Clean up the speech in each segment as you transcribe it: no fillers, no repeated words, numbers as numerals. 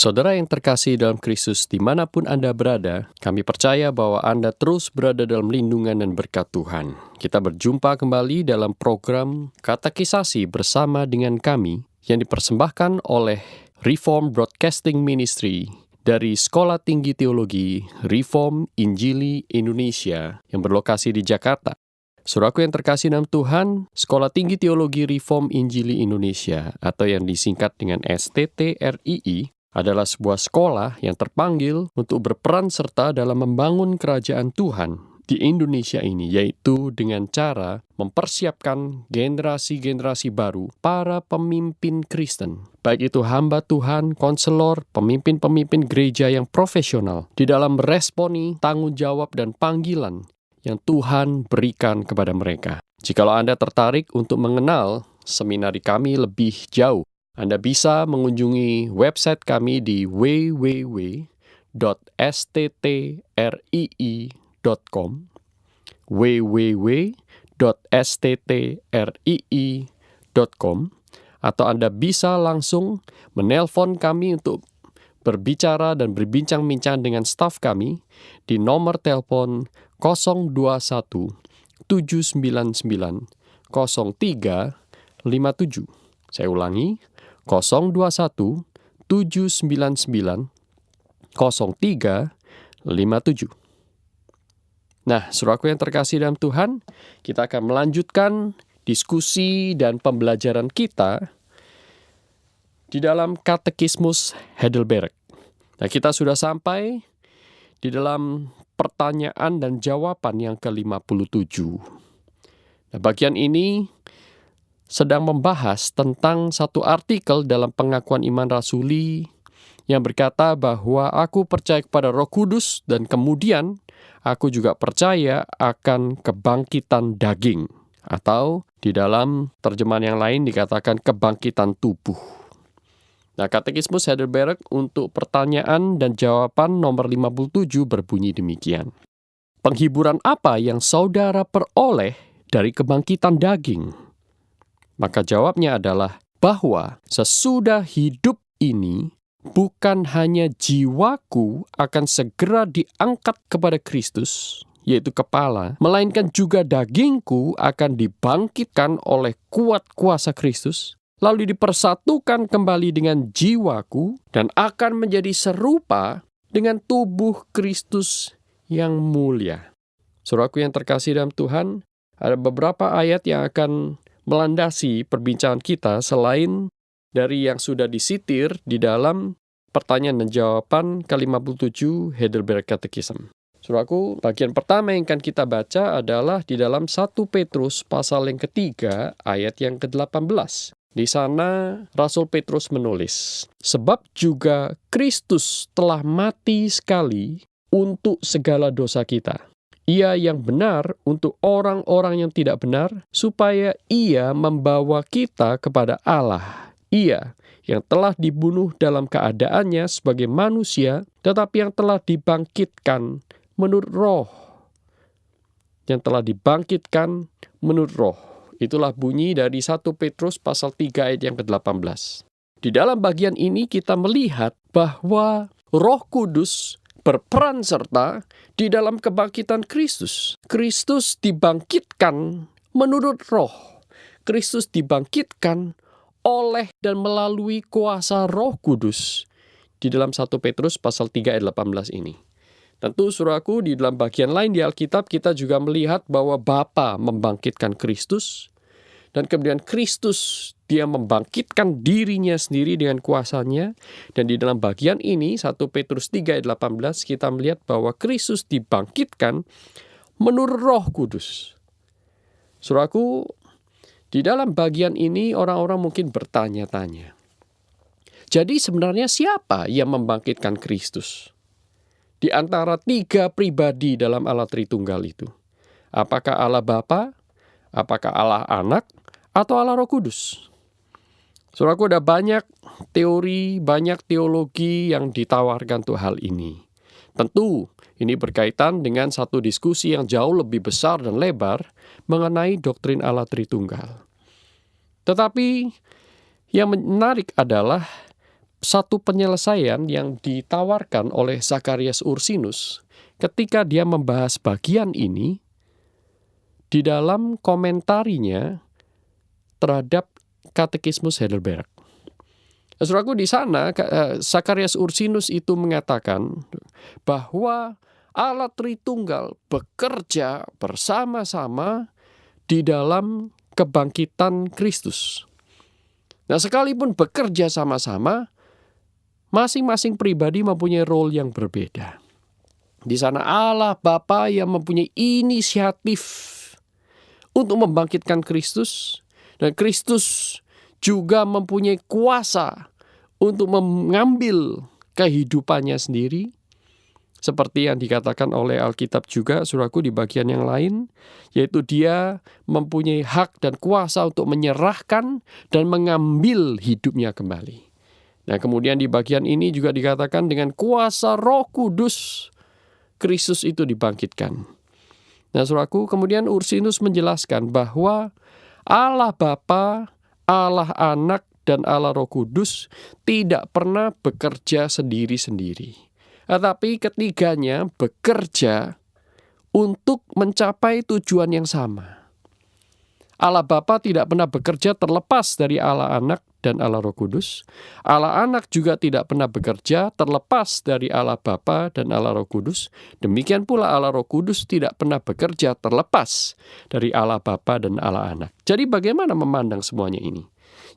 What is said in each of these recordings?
Saudara yang terkasih dalam Kristus dimanapun Anda berada, kami percaya bahwa Anda terus berada dalam lindungan dan berkat Tuhan. Kita berjumpa kembali dalam program Katekisasi bersama dengan kami yang dipersembahkan oleh Reform Broadcasting Ministry dari Sekolah Tinggi Teologi Reform Injili Indonesia yang berlokasi di Jakarta. Saudaraku yang terkasih dalam Tuhan, Sekolah Tinggi Teologi Reform Injili Indonesia atau yang disingkat dengan STTRII adalah sebuah sekolah yang terpanggil untuk berperan serta dalam membangun kerajaan Tuhan di Indonesia ini, yaitu dengan cara mempersiapkan generasi-generasi baru para pemimpin Kristen, baik itu hamba Tuhan, konselor, pemimpin-pemimpin gereja yang profesional di dalam meresponi tanggung jawab dan panggilan yang Tuhan berikan kepada mereka. Jikalau Anda tertarik untuk mengenal seminari kami lebih jauh, Anda bisa mengunjungi website kami di www.sttrii.com www.sttrii.com atau Anda bisa langsung menelpon kami untuk berbicara dan berbincang-bincang dengan staf kami di nomor telepon 021 799 0357. Saya ulangi, 021 799 0357. Nah, saudaraku yang terkasih dalam Tuhan, kita akan melanjutkan diskusi dan pembelajaran kita di dalam Katekismus Heidelberg. Nah, kita sudah sampai di dalam pertanyaan dan jawaban yang ke-57. Nah, bagian ini sedang membahas tentang satu artikel dalam pengakuan iman rasuli yang berkata bahwa aku percaya kepada Roh Kudus dan kemudian aku juga percaya akan kebangkitan daging, atau di dalam terjemahan yang lain dikatakan kebangkitan tubuh. Nah, Katekismus Heidelberg untuk pertanyaan dan jawaban nomor 57 berbunyi demikian. Penghiburan apa yang saudara peroleh dari kebangkitan daging? Maka jawabnya adalah bahwa sesudah hidup ini bukan hanya jiwaku akan segera diangkat kepada Kristus, yaitu kepala, melainkan juga dagingku akan dibangkitkan oleh kuat kuasa Kristus, lalu dipersatukan kembali dengan jiwaku dan akan menjadi serupa dengan tubuh Kristus yang mulia. Saudaraku yang terkasih dalam Tuhan, ada beberapa ayat yang akan melandasi perbincangan kita selain dari yang sudah disitir di dalam pertanyaan dan jawaban ke-57 Heidelberg Catechism. Saudaraku, bagian pertama yang akan kita baca adalah di dalam 1 Petrus pasal yang ketiga ayat yang ke-18. Di sana Rasul Petrus menulis, "Sebab juga Kristus telah mati sekali untuk segala dosa kita. Ia yang benar untuk orang-orang yang tidak benar, supaya ia membawa kita kepada Allah. Ia yang telah dibunuh dalam keadaannya sebagai manusia, tetapi yang telah dibangkitkan menurut roh." Yang telah dibangkitkan menurut roh. Itulah bunyi dari 1 Petrus pasal 3 ayat yang ke-18. Di dalam bagian ini kita melihat bahwa Roh Kudus berperan serta di dalam kebangkitan Kristus. Kristus dibangkitkan menurut roh. Kristus dibangkitkan oleh dan melalui kuasa Roh Kudus di dalam 1 Petrus pasal 3 ayat 18 ini. Tentu saudaraku, di dalam bagian lain di Alkitab kita juga melihat bahwa Bapa membangkitkan Kristus, dan kemudian Kristus dia membangkitkan dirinya sendiri dengan kuasanya. Dan di dalam bagian ini 1 Petrus 3 ayat 18 kita melihat bahwa Kristus dibangkitkan menurut Roh Kudus. Saudaraku, di dalam bagian ini orang-orang mungkin bertanya-tanya, jadi sebenarnya siapa yang membangkitkan Kristus? di antara tiga pribadi dalam Allah Tritunggal itu? Apakah Allah Bapa, apakah Allah Anak, atau Allah Roh Kudus? Saudaraku, ada banyak teori, banyak teologi yang ditawarkan untuk hal ini. Tentu, ini berkaitan dengan satu diskusi yang jauh lebih besar dan lebar mengenai doktrin Allah Tritunggal. Tetapi yang menarik adalah satu penyelesaian yang ditawarkan oleh Zacharias Ursinus ketika dia membahas bagian ini di dalam komentarinya terhadap Katekismus Heidelberg. Saudaraku, di sana Zacharias Ursinus itu mengatakan bahwa Allah Tritunggal bekerja bersama-sama di dalam kebangkitan Kristus. Nah, sekalipun bekerja sama-sama, masing-masing pribadi mempunyai role yang berbeda. Di sana Allah Bapa yang mempunyai inisiatif untuk membangkitkan Kristus, dan Kristus juga mempunyai kuasa untuk mengambil kehidupannya sendiri, seperti yang dikatakan oleh Alkitab juga, saudaraku, di bagian yang lain, yaitu dia mempunyai hak dan kuasa untuk menyerahkan dan mengambil hidupnya kembali. Nah, kemudian di bagian ini juga dikatakan dengan kuasa Roh Kudus, Kristus itu dibangkitkan. Nah, saudaraku, kemudian Ursinus menjelaskan bahwa Allah Bapa, Allah Anak, dan Allah Roh Kudus tidak pernah bekerja sendiri-sendiri. Tetapi ketiganya bekerja untuk mencapai tujuan yang sama. Allah Bapa tidak pernah bekerja terlepas dari Allah Anak dan Allah Roh Kudus. Allah Anak juga tidak pernah bekerja terlepas dari Allah Bapa dan Allah Roh Kudus. Demikian pula Allah Roh Kudus tidak pernah bekerja terlepas dari Allah Bapa dan Allah Anak. Jadi bagaimana memandang semuanya ini?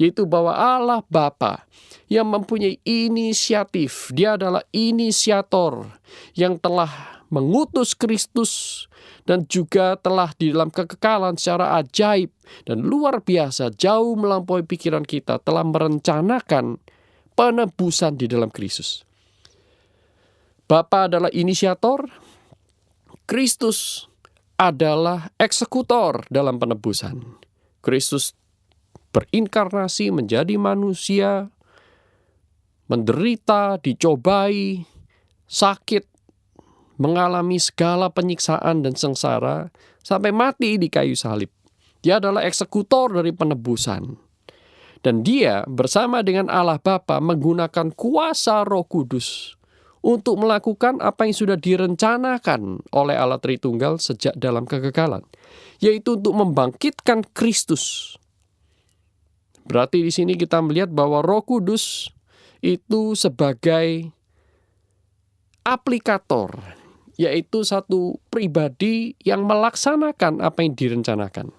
Yaitu bahwa Allah Bapa yang mempunyai inisiatif, dia adalah inisiator yang telah mengutus Kristus dan juga telah di dalam kekekalan secara ajaib dan luar biasa, jauh melampaui pikiran kita, telah merencanakan penebusan di dalam Kristus. Bapa adalah inisiator, Kristus adalah eksekutor dalam penebusan. Kristus berinkarnasi menjadi manusia, menderita, dicobai, sakit, mengalami segala penyiksaan dan sengsara, sampai mati di kayu salib. Dia adalah eksekutor dari penebusan. Dan dia bersama dengan Allah Bapa menggunakan kuasa Roh Kudus untuk melakukan apa yang sudah direncanakan oleh Allah Tritunggal sejak dalam kekekalan, yaitu untuk membangkitkan Kristus. Berarti di sini kita melihat bahwa Roh Kudus itu sebagai aplikator, yaitu satu pribadi yang melaksanakan apa yang direncanakan.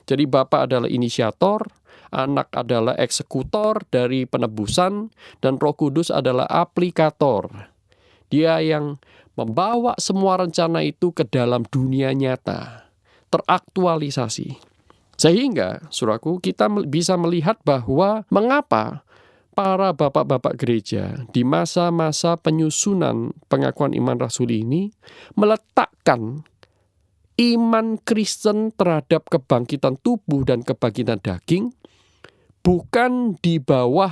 Jadi Bapa adalah inisiator, Anak adalah eksekutor dari penebusan, dan Roh Kudus adalah aplikator. Dia yang membawa semua rencana itu ke dalam dunia nyata, teraktualisasi. Sehingga, saudaraku, kita bisa melihat bahwa mengapa para bapak-bapak gereja di masa-masa penyusunan pengakuan iman rasuli ini meletakkan iman Kristen terhadap kebangkitan tubuh dan kebangkitan daging bukan di bawah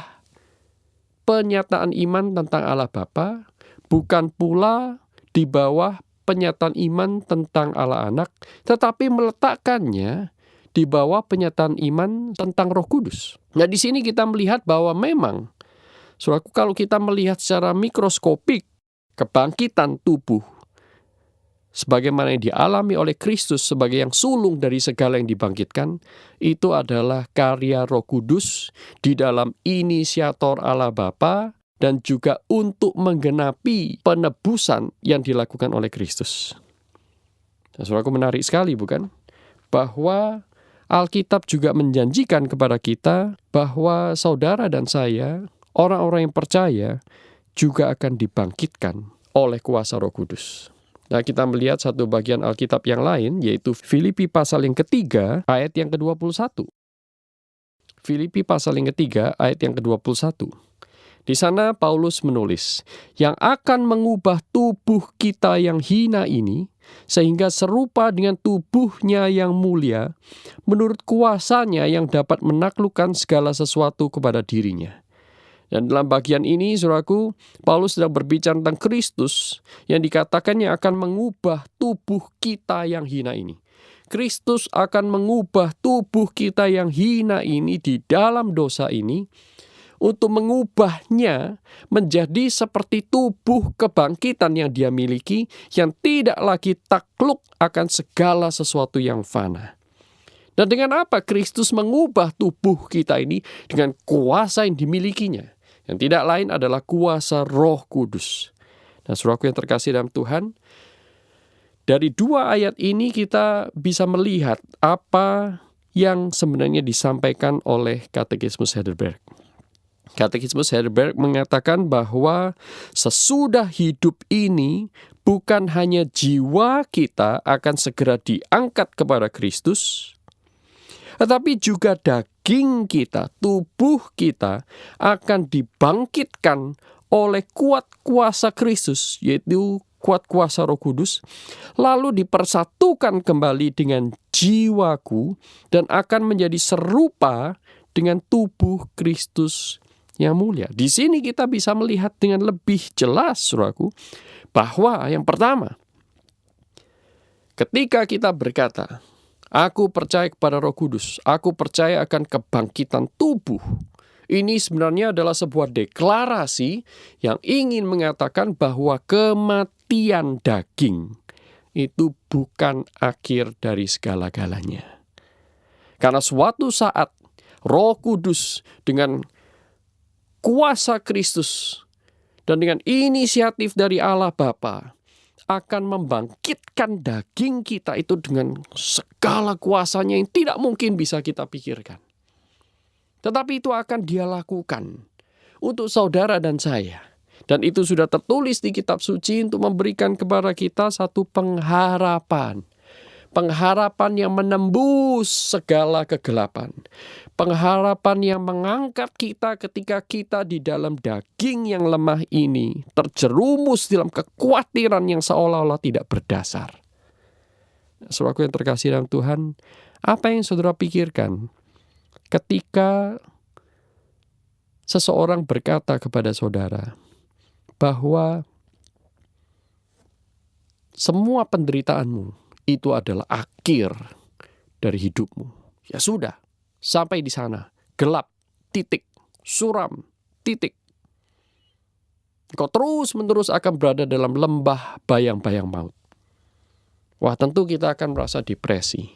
penyataan iman tentang Allah Bapa, bukan pula di bawah penyataan iman tentang Allah Anak, tetapi meletakkannya di bawah penyataan iman tentang Roh Kudus. Nah, di sini kita melihat bahwa memang, saudaraku, kalau kita melihat secara mikroskopik kebangkitan tubuh sebagaimana yang dialami oleh Kristus sebagai yang sulung dari segala yang dibangkitkan, itu adalah karya Roh Kudus di dalam inisiator Allah Bapa dan juga untuk menggenapi penebusan yang dilakukan oleh Kristus. Nah, saudaraku, menarik sekali, bukan? Bahwa Alkitab juga menjanjikan kepada kita bahwa saudara dan saya, orang-orang yang percaya, juga akan dibangkitkan oleh kuasa Roh Kudus. Nah, kita melihat satu bagian Alkitab yang lain, yaitu Filipi pasal yang ketiga, ayat yang ke-21. Filipi pasal yang ketiga, ayat yang ke-21. Di sana Paulus menulis, yang akan mengubah tubuh kita yang hina ini, sehingga serupa dengan tubuhnya yang mulia, menurut kuasanya yang dapat menaklukkan segala sesuatu kepada dirinya. Dan dalam bagian ini, saudaraku, Paulus sedang berbicara tentang Kristus yang dikatakannya akan mengubah tubuh kita yang hina ini. Kristus akan mengubah tubuh kita yang hina ini di dalam dosa ini untuk mengubahnya menjadi seperti tubuh kebangkitan yang dia miliki yang tidak lagi takluk akan segala sesuatu yang fana. Dan dengan apa Kristus mengubah tubuh kita ini? Dengan kuasa yang dimilikinya. Yang tidak lain adalah kuasa Roh Kudus. Nah, saudaraku yang terkasih dalam Tuhan, dari dua ayat ini kita bisa melihat apa yang sebenarnya disampaikan oleh Katekismus Heidelberg. Katekismus Heidelberg mengatakan bahwa sesudah hidup ini bukan hanya jiwa kita akan segera diangkat kepada Kristus, tetapi juga daging kita, tubuh kita akan dibangkitkan oleh kuat kuasa Kristus, yaitu kuat kuasa Roh Kudus, lalu dipersatukan kembali dengan jiwaku dan akan menjadi serupa dengan tubuh Kristus yang mulia. Di sini kita bisa melihat dengan lebih jelas, saudaraku, bahwa yang pertama, ketika kita berkata, aku percaya kepada Roh Kudus, aku percaya akan kebangkitan tubuh. Ini sebenarnya adalah sebuah deklarasi yang ingin mengatakan bahwa kematian daging itu bukan akhir dari segala-galanya. Karena suatu saat Roh Kudus dengan kuasa Kristus dan dengan inisiatif dari Allah Bapa akan membangkitkan daging kita itu dengan segala kuasanya yang tidak mungkin bisa kita pikirkan. Tetapi itu akan dia lakukan untuk saudara dan saya. Dan itu sudah tertulis di kitab suci untuk memberikan kepada kita satu pengharapan. Pengharapan yang menembus segala kegelapan. Pengharapan yang mengangkat kita ketika kita di dalam daging yang lemah ini terjerumus dalam kekhawatiran yang seolah-olah tidak berdasar. Saudaraku yang terkasih dalam Tuhan, apa yang saudara pikirkan ketika seseorang berkata kepada saudara bahwa semua penderitaanmu itu adalah akhir dari hidupmu? Ya sudah, sampai di sana, gelap, titik, suram, titik. Engkau terus-menerus akan berada dalam lembah bayang-bayang maut. Wah, tentu kita akan merasa depresi.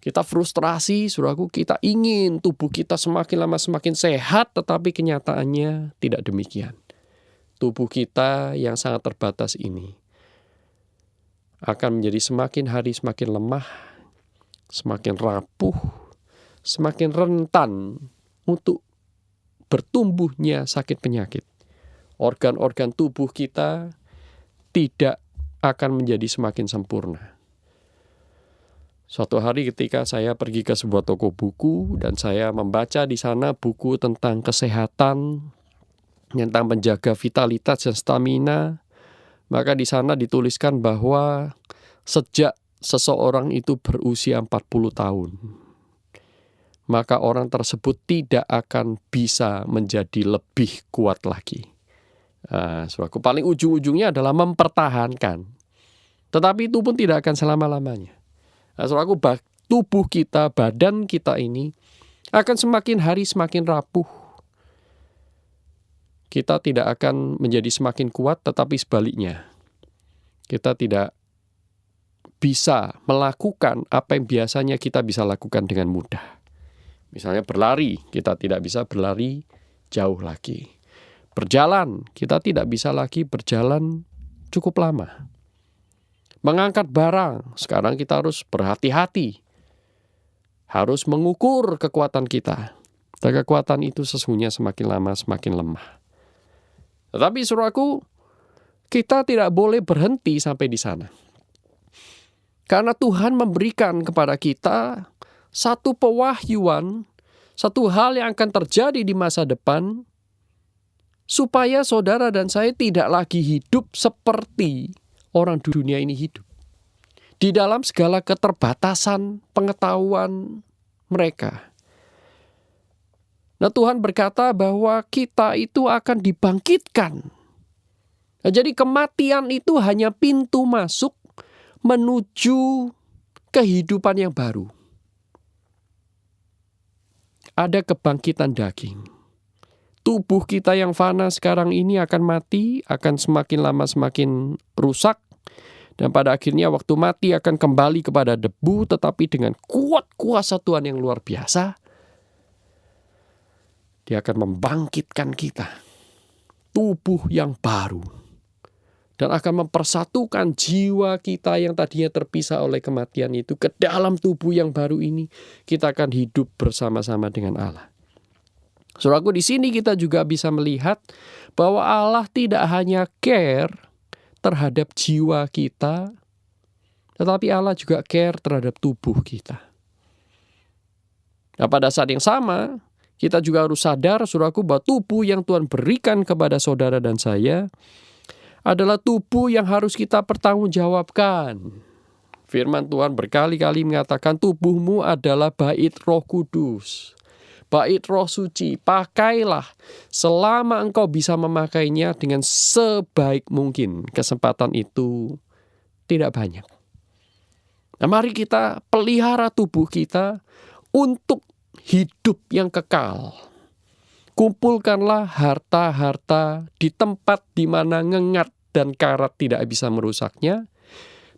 Kita frustrasi, saudaraku, kita ingin tubuh kita semakin lama semakin sehat, tetapi kenyataannya tidak demikian. Tubuh kita yang sangat terbatas ini akan menjadi semakin hari semakin lemah, semakin rapuh, semakin rentan untuk bertumbuhnya sakit penyakit. Organ-organ tubuh kita tidak akan menjadi semakin sempurna. Suatu hari ketika saya pergi ke sebuah toko buku dan saya membaca di sana buku tentang kesehatan, tentang menjaga vitalitas dan stamina, maka di sana dituliskan bahwa sejak seseorang itu berusia 40 tahun, maka orang tersebut tidak akan bisa menjadi lebih kuat lagi. Saudaraku, paling ujung-ujungnya adalah mempertahankan. Tetapi itu pun tidak akan selama-lamanya. Saudaraku, tubuh kita, badan kita ini akan semakin hari semakin rapuh. Kita tidak akan menjadi semakin kuat, tetapi sebaliknya. Kita tidak bisa melakukan apa yang biasanya kita bisa lakukan dengan mudah. Misalnya berlari, kita tidak bisa berlari jauh lagi. Berjalan, kita tidak bisa lagi berjalan cukup lama. Mengangkat barang, sekarang kita harus berhati-hati. Harus mengukur kekuatan kita. Dan kekuatan itu sesungguhnya semakin lama semakin lemah. Tetapi saudaraku, kita tidak boleh berhenti sampai di sana. Karena Tuhan memberikan kepada kita satu pewahyuan, satu hal yang akan terjadi di masa depan supaya saudara dan saya tidak lagi hidup seperti orang dunia ini hidup. Di dalam segala keterbatasan pengetahuan mereka. Nah, Tuhan berkata bahwa kita itu akan dibangkitkan. Nah, jadi kematian itu hanya pintu masuk menuju kehidupan yang baru. Ada kebangkitan daging. Tubuh kita yang fana sekarang ini akan mati, akan semakin lama semakin rusak. Dan pada akhirnya waktu mati akan kembali kepada debu, tetapi dengan kuat kuasa Tuhan yang luar biasa, Dia akan membangkitkan kita, tubuh yang baru, dan akan mempersatukan jiwa kita yang tadinya terpisah oleh kematian itu ke dalam tubuh yang baru ini. Kita akan hidup bersama-sama dengan Allah. Saudaraku, di sini kita juga bisa melihat bahwa Allah tidak hanya care terhadap jiwa kita, tetapi Allah juga care terhadap tubuh kita. Nah, pada saat yang sama, kita juga harus sadar, saudaraku, bahwa tubuh yang Tuhan berikan kepada saudara dan saya adalah tubuh yang harus kita pertanggungjawabkan. Firman Tuhan berkali-kali mengatakan tubuhmu adalah bait Roh Kudus, bait Roh Suci. Pakailah selama engkau bisa memakainya dengan sebaik mungkin. Kesempatan itu tidak banyak. Nah, mari kita pelihara tubuh kita untuk hidup yang kekal. Kumpulkanlah harta-harta di tempat di mana ngengat dan karat tidak bisa merusaknya,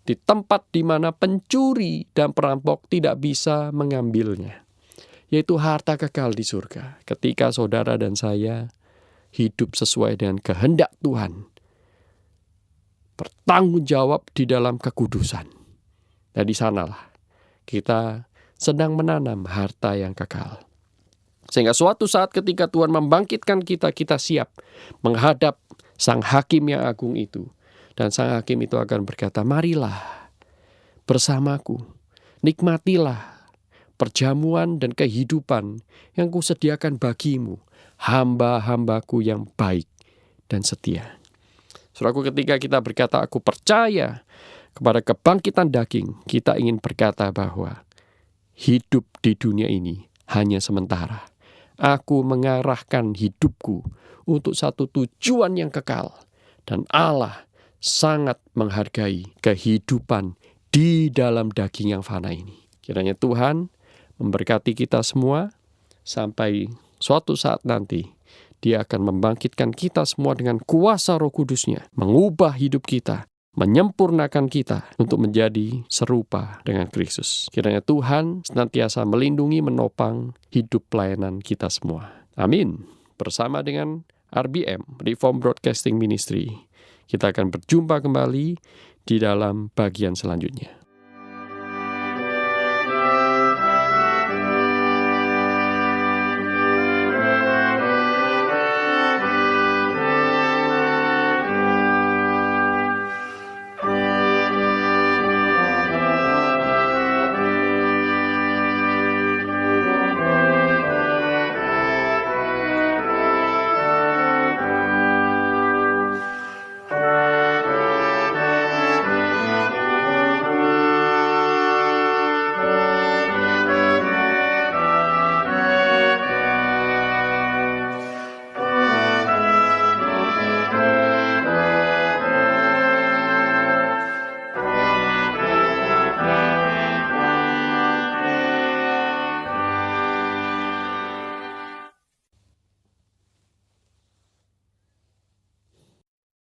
di tempat di mana pencuri dan perampok tidak bisa mengambilnya, yaitu harta kekal di surga. Ketika saudara dan saya hidup sesuai dengan kehendak Tuhan, bertanggung jawab di dalam kekudusan. Nah, di sanalah kita sedang menanam harta yang kekal. Sehingga suatu saat ketika Tuhan membangkitkan kita, kita siap menghadap Sang Hakim yang agung itu. Dan Sang Hakim itu akan berkata, marilah bersamaku, nikmatilah perjamuan dan kehidupan yang kusediakan bagimu, hamba-hambaku yang baik dan setia. Saudaraku, ketika kita berkata, aku percaya kepada kebangkitan daging, kita ingin berkata bahwa hidup di dunia ini hanya sementara. Aku mengarahkan hidupku untuk satu tujuan yang kekal. Dan Allah sangat menghargai kehidupan di dalam daging yang fana ini. Kiranya Tuhan memberkati kita semua sampai suatu saat nanti Dia akan membangkitkan kita semua dengan kuasa Roh Kudus-Nya, mengubah hidup kita, menyempurnakan kita untuk menjadi serupa dengan Kristus. Kiranya Tuhan senantiasa melindungi, menopang hidup pelayanan kita semua. Amin. Bersama dengan RBM, Reform Broadcasting Ministry, kita akan berjumpa kembali di dalam bagian selanjutnya.